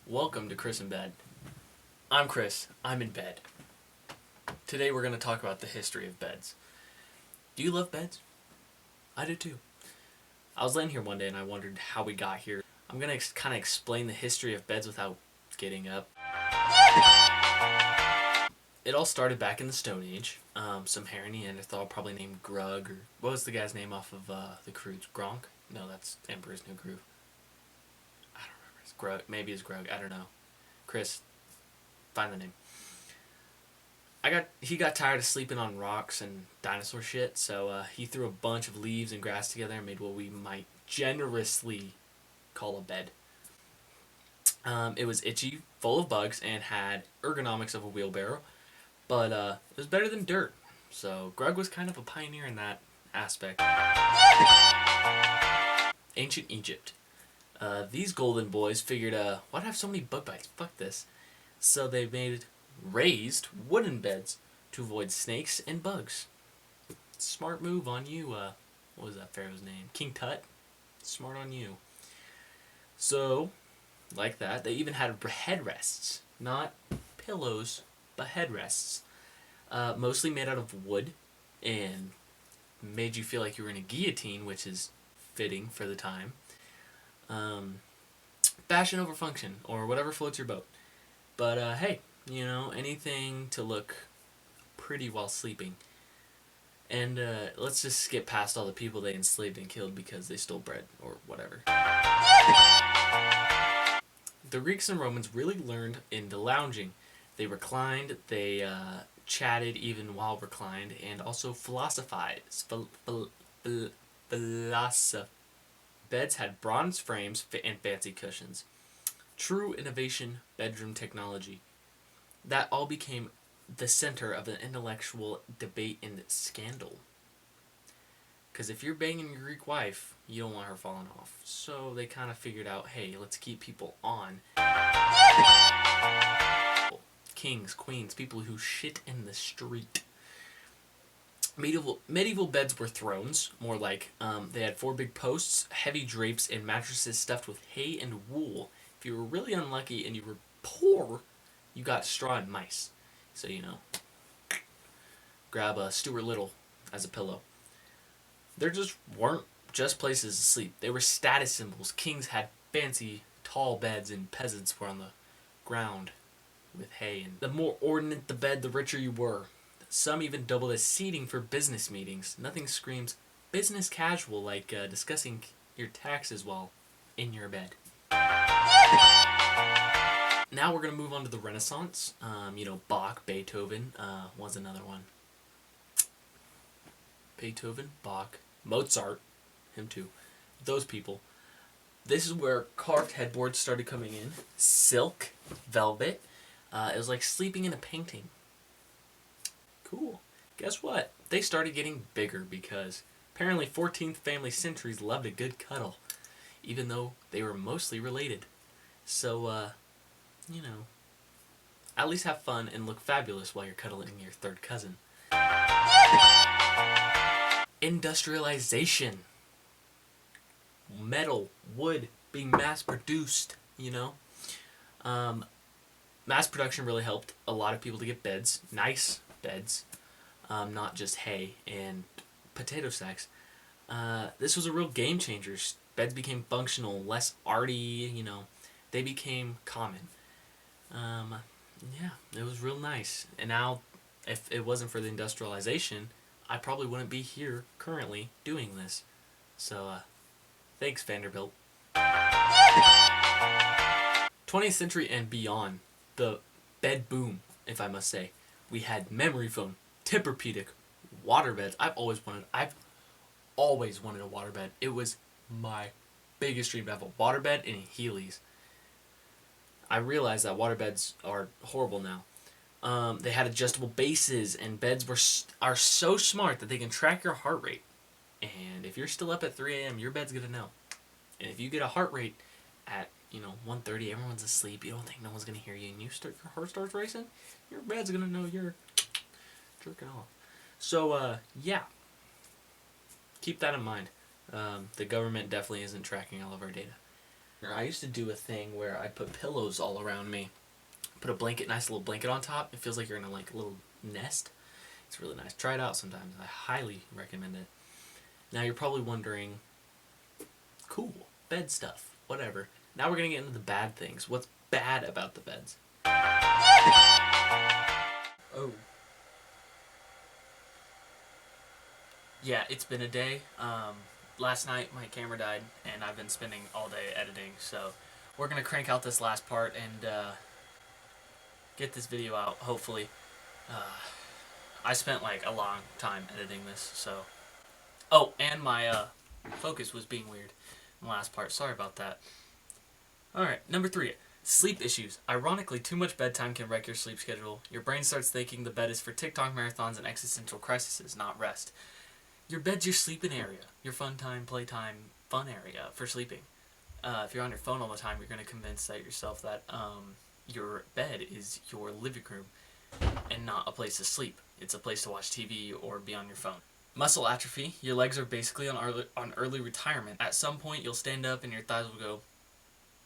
Welcome to Chris in Bed. I'm Chris. I'm in bed. Today we're going to talk about the history of beds. Do you love beds? I do too. I was laying here one day and I wondered how we got here. I'm going to kind of explain the history of beds without getting up. It all started back in the Stone Age. Some hairy Neanderthal, probably named Grug, or what was the guy's name off of the Cruise? Gronk? No, that's Emperor's New Groove. I don't remember. It's Grug. Maybe it's Grug. I don't know. Chris, find the name. He got tired of sleeping on rocks and dinosaur shit, so he threw a bunch of leaves and grass together and made what we might generously call a bed. It was itchy, full of bugs, and had ergonomics of a wheelbarrow, but it was better than dirt. So Grug was kind of a pioneer in that aspect. Ancient Egypt. These golden boys figured, why'd I have so many bug bites? Fuck this. So they made raised wooden beds to avoid snakes and bugs. Smart move on you, what was that pharaoh's name? King Tut? Smart on you. So, like that, they even had headrests. Not pillows, but headrests. Mostly made out of wood and made you feel like you were in a guillotine, which is fitting for the time. Fashion over function, or whatever floats your boat. But hey, anything to look pretty while sleeping. And let's just skip past all the people they enslaved and killed because they stole bread or whatever. The Greeks and Romans really learned into lounging. They reclined, they chatted even while reclined, and also philosophized. Beds had bronze frames and fancy cushions. True innovation, bedroom technology. That all became the center of an intellectual debate and scandal. Because if you're banging your Greek wife, you don't want her falling off. So they kind of figured out, hey, let's keep people on. Kings, queens, people who shit in the street. Medieval beds were thrones, more like. They had 4 big posts, heavy drapes, and mattresses stuffed with hay and wool. If you were really unlucky and you were poor, you got straw and mice. So, grab a Stuart Little as a pillow. There just weren't just places to sleep. They were status symbols. Kings had fancy, tall beds, and peasants were on the ground with hay. And the more ornate the bed, the richer you were. Some even doubled as seating for business meetings. Nothing screams business casual like discussing your taxes while in your bed. Now we're going to move on to the Renaissance. Bach, Beethoven was another one. Beethoven, Bach, Mozart, him too. Those people. This is where carved headboards started coming in. Silk, velvet. It was like sleeping in a painting. Cool. Guess what? They started getting bigger because apparently 14th family centuries loved a good cuddle, even though they were mostly related. So, at least have fun and look fabulous while you're cuddling your third cousin. Industrialization. Metal, wood being mass produced, Mass production really helped a lot of people to get beds, nice beds, not just hay and potato sacks. This was a real game changer. Beds became functional, less arty, they became common. It was real nice. And now, if it wasn't for the industrialization, I probably wouldn't be here currently doing this. So, thanks, Vanderbilt. 20th century and beyond, the bed boom, if I must say. We had memory foam, Tempur-Pedic, waterbeds. I've always wanted a waterbed. It was my biggest dream to have a waterbed and Heelys. I realize that waterbeds are horrible now. They had adjustable bases, and beds are so smart that they can track your heart rate. And if you're still up at 3 a.m., your bed's gonna know. And if you get a heart rate at 1:30, everyone's asleep. You don't think no one's gonna hear you, and your heart starts racing. Your bed's gonna know you're jerking off. So keep that in mind. The government definitely isn't tracking all of our data. I used to do a thing where I'd put pillows all around me, put a blanket, nice little blanket on top. It feels like you're in a little nest. It's really nice. Try it out sometimes. I highly recommend it. Now you're probably wondering, cool, bed stuff, whatever. Now we're gonna get into the bad things. What's bad about the beds? Oh. Yeah, it's been a day. Last night my camera died, and I've been spending all day editing, so we're gonna crank out this last part and get this video out, hopefully. I spent a long time editing this, so... Oh, and my focus was being weird in the last part. Sorry about that. Alright, number 3. Sleep issues. Ironically, too much bedtime can wreck your sleep schedule. Your brain starts thinking the bed is for TikTok marathons and existential crises, not rest. Your bed's your sleeping area. Your fun time, playtime, fun area for sleeping. If you're on your phone all the time, you're going to convince yourself that your bed is your living room and not a place to sleep. It's a place to watch TV or be on your phone. Muscle atrophy. Your legs are basically on early retirement. At some point, you'll stand up and your thighs will go,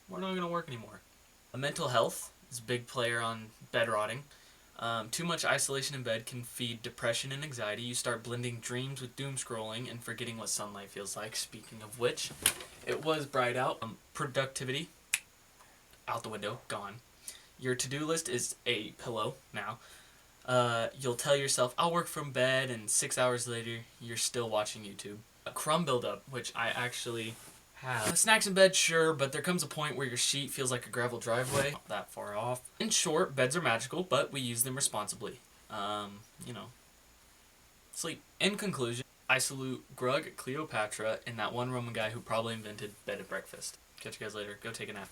we're not going to work anymore. Mental health is a big player on bed rotting. Too much isolation in bed can feed depression and anxiety. You start blending dreams with doom scrolling and forgetting what sunlight feels like. Speaking of which, it was bright out. Productivity, out the window, gone. Your to-do list is a pillow now. You'll tell yourself, I'll work from bed, and 6 hours later, you're still watching YouTube. A crumb buildup, which I actually have. Snacks in bed, sure, but there comes a point where your sheet feels like a gravel driveway. Not that far off. In short, beds are magical, but we use them responsibly. Sleep. In conclusion, I salute Grug, Cleopatra, and that one Roman guy who probably invented bed and breakfast. Catch you guys later. Go take a nap.